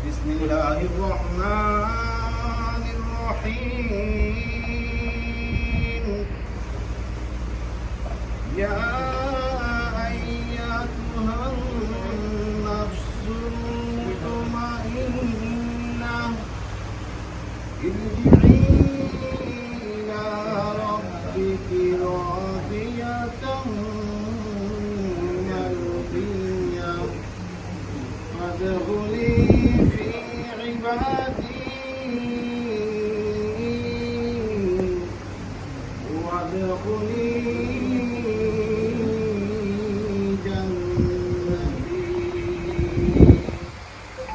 বিসমিল্লাহির রহমানির রহিম। ইয়া আইয়াতুহান নাফসুল মুতমাইন্নাহ ইরজিই ইলা রাব্বিকি রাদিয়াতান মারদিয়াহ ফাদখুলি ফি ইবাদি ওয়াদখুলি জান্নাতি।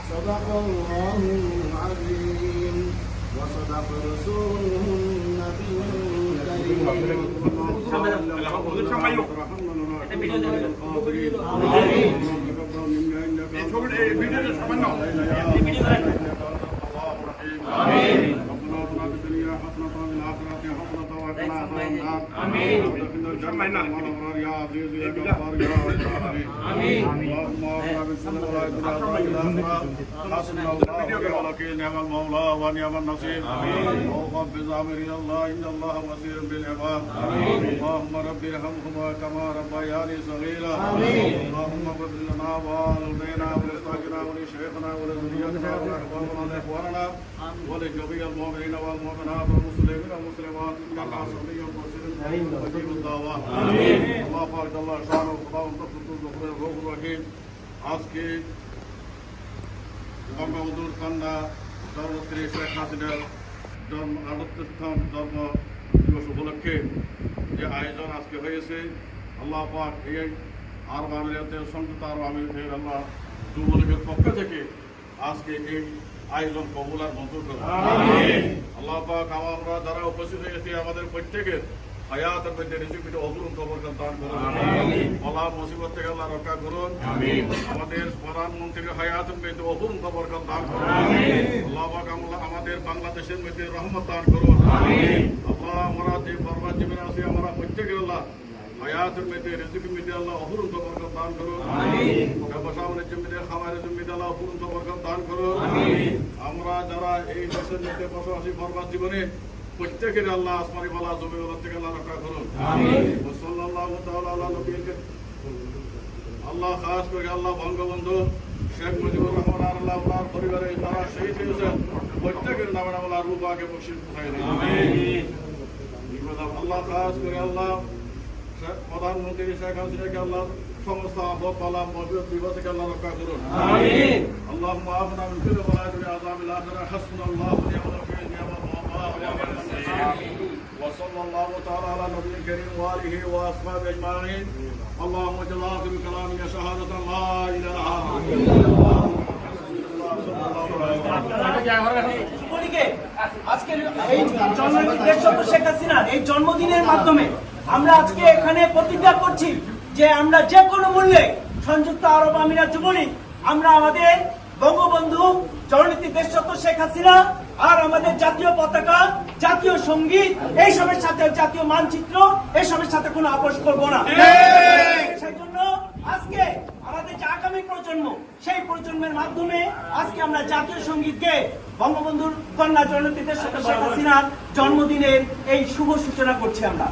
সাদাকাল্লাহুল আযীম ওয়া সাদাকা রাসূলুহুন নাবিয়্যুল কারীম। اللهم رب ارحمهما كما ربياني صغيرا. اللهم اغفر لنا ولوالدينا ولأزواجنا ولشيخنا ولذريتنا ولأحبابنا ولإخواننا ولجميع المؤمنين والمؤمنات والمسلمين والمسلمات إنك سميع بصير مجيب الدعوات. الله بارك الله شانه وقضاه وتقدس الغفور الرحيم. আজকে বঙ্গবন্ধুর কন্যা জন্মত্রী শেখ হাসিনার 38তম জন্ম দিবস উপলক্ষে যে আয়োজন আজকে হয়েছে, আল্লাহ পাক এই আরব আমিরাতের সংযুক্ত আরব আমিরাতের আল্লাহ যুবলীগের পক্ষ থেকে আজকে এই আয়োজন কবুল আর মঞ্জুর করুন। আল্লাহ পাক আমরা যারা উপস্থিত হয়েছি আমাদের প্রত্যেকের হায়াতের মধ্যে রিজিকে অপূর্ণ বরকত দান করুন। বলা মুসিবত থেকে আল্লাহ রক্ষা করুন। আমাদের প্রধানমন্ত্রীর হায়াতের মধ্যে অপূর্ণ বরকত দান করুন। আল্লাহ পাক আমাদের বাংলাদেশের মধ্যে রহমত দান করুন। আল্লাহ আমরা যে বরবাদ জীবনে আছি আমরা প্রত্যেকের আল্লাহ হায়াতের মধ্যে রিজিকের মধ্যে আল্লাহ অপূর্ণ বরকত দান করুন। ব্যবসা বাণিজ্যের মধ্যে খামারের মধ্যে আল্লাহ অপূর্ণ বরকত দান করুন। আমরা যারা এই দেশের মধ্যে বসবাসী বরবাদ জীবনে প্রত্যেকের আল্লাহ আসমানি বালা জমি বালা থেকে আল্লাহ রক্ষা করুন। সাল্লাল্লাহু তাআলা আলা নবিয়্যিনা আল্লাহ খাস করে আল্লাহ বঙ্গবন্ধু শেখ মুজিবুর রহমান আল্লাহ ওনার পরিবারে যারা শহীদ হয়েছেন প্রত্যেকের নামে আল্লাহ রূপাকে বকশিশ পৌঁছায় দিন। আল্লাহ খাস করে আল্লাহ প্রধানমন্ত্রী শেখ হাসিনাকে আল্লাহ সমস্ত আপদ বালা মুসিবত বিপদ থেকে আল্লাহ রক্ষা করুন। আল্লাহুম্মা আফনা মিন কুল্লি বালাইন ওয়া আযাবিল আখিরাহ হাসবুনাল্লাহু ওয়া নি'মাল ওয়াকিল নি'মাল وصلى الله تعالى على نبي الكريم وآله وأصحابه أجمعين. اللهم اجعل آخر كلامنا شهادة لا إله إلا الله. আজকের এই শেখ হাসিনার এই জন্মদিনের মাধ্যমে আমরা আজকে এখানে প্রতিজ্ঞা করছি যে আমরা যে কোনো মূল্যে সংযুক্ত আরব আমিরাত যুবলীগ আমরা আমাদের বঙ্গবন্ধু জননেত্রী দেশরত্ন শেখ হাসিনা আর আমাদের জাতীয় পতাকা, জাতীয় সঙ্গীত, এইসবের সাথে জাতীয় মানচিত্র, এইসবের সাথে কোনো আপোষ করব না। সেই জন্য আজকে আমাদের যে আগামী প্রজন্ম, সেই প্রজন্মের মাধ্যমে আজকে আমরা জাতীয় সঙ্গীতকে বঙ্গবন্ধুর কন্যা জননেত্রী দেশরত্ন শেখ হাসিনার জন্মদিনের এই শুভ সূচনা করছি আমরা।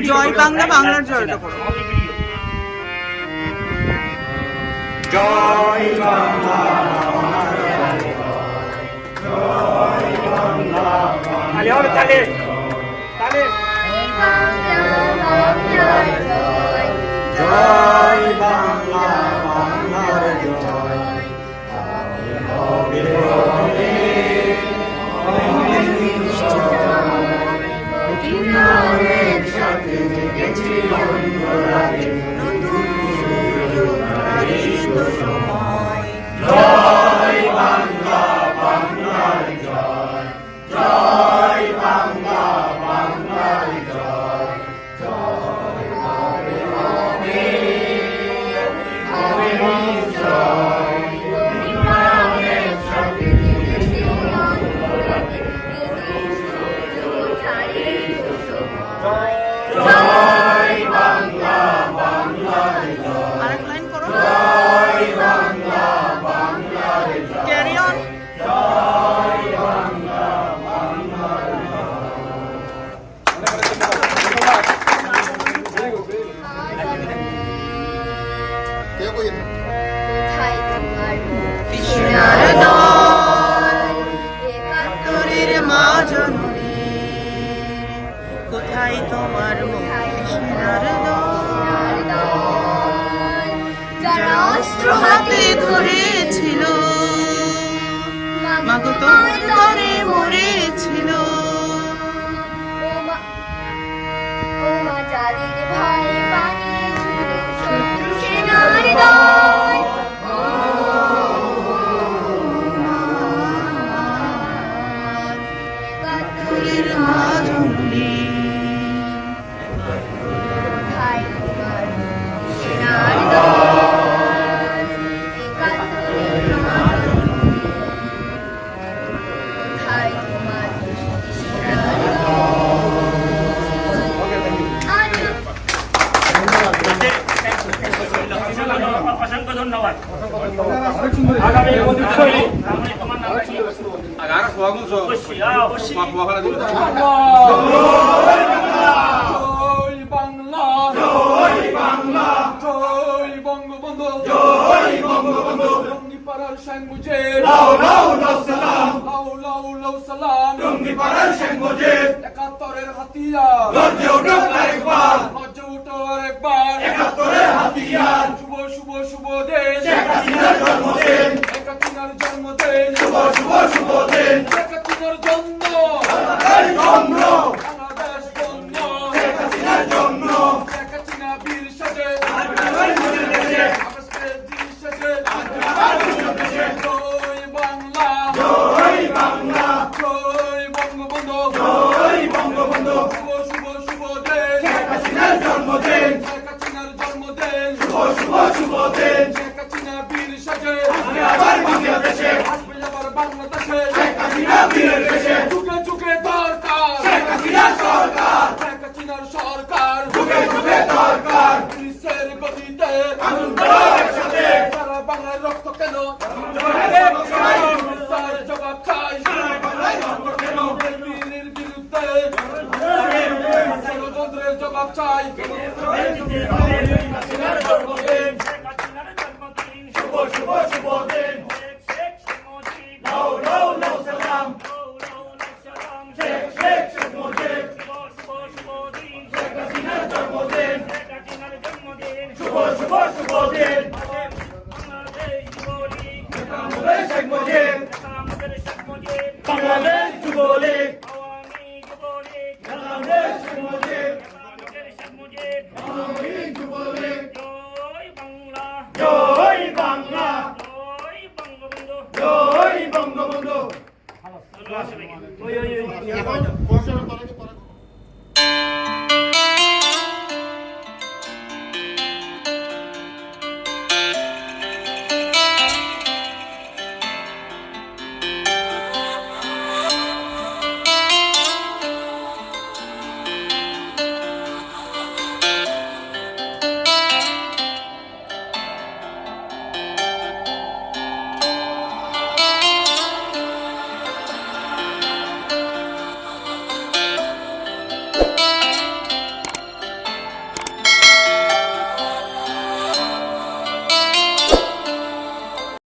জয় বাংলা, বাংলার জয়টা করো। জয় বাংলা, তালে হবে, তালে তালে। জয় বাংলা, বাংলার জয়। জয় বাংলা, বাংলার জয়। জয় বাংলা, বাংলার জয়। জয় হবে হবে হবে নিশ্চয়। প্রাণের সাথে জয় বাংলা, বাংলার জয়। আরেক লাইন করো। জয় বাংলা, বাংলার জয়। Carry on. জয় বাংলা, বাংলার কৃষ্ণার দল, একাত্তরের মা জননী, কোথায় তোমার মুখ? কৃষ্ণার দল, যারা অস্ত্র হাতে ধরেছিল, মাগো তোমার তরে মরেছিল। যাদের ভাই বানিয়েছিল শত্রু সেনার দল, একাত্তরের মা জননী, ভাই তোমার সেনার দল, একাত্তরের ভাই তোমার সেনার দল। অসংখ্য ধন্যবাদ। আগামী অবশ্যই তোমার নাম কি? অবশ্যই, অবশ্যই। জয় বাংলা, জয় বাংলা, জয় বঙ্গবন্ধু, জয় বঙ্গবন্ধু। টঙ্গিপাড়ার শেখ মুজিব, লাউ লাউ লাউ সালাম, লাউ লাউ লাউ সালাম। টঙ্গিপাড়ার শেখ মুজিব, একাত্তরের হাতিয়ার, লজ্জে উঠো আরেকবার, লজ্জে উঠো আরেকবার। একাত্তরের হাতিয়ার, শুভ শুভ শুভ দিন, শেখ হাসিনার জন্মদিন, শেখ হাসিনার জন্মদিন, শুভ শুভ শুভ দিন। শেখ হাসিনার জন্ম, বাংলাদেশ জন্ম, বাংলাদেশ জন্ম, শেখ হাসিনার জন্ম। শেখ হাসিনা বীর সাজে, আকাশের দিন শেষে, জয় বাংলা, জয় বাংলা, জয় বঙ্গবন্ধু, জয় বঙ্গবন্ধু। শুভ শুভ শুভ দিন, শেখ হাসিনার জন্মদিন। শহীদ যুবলীগ জয় বাংলা জয় বাংলা জয় বঙ্গবন্ধু জয় বঙ্গবন্ধু ওই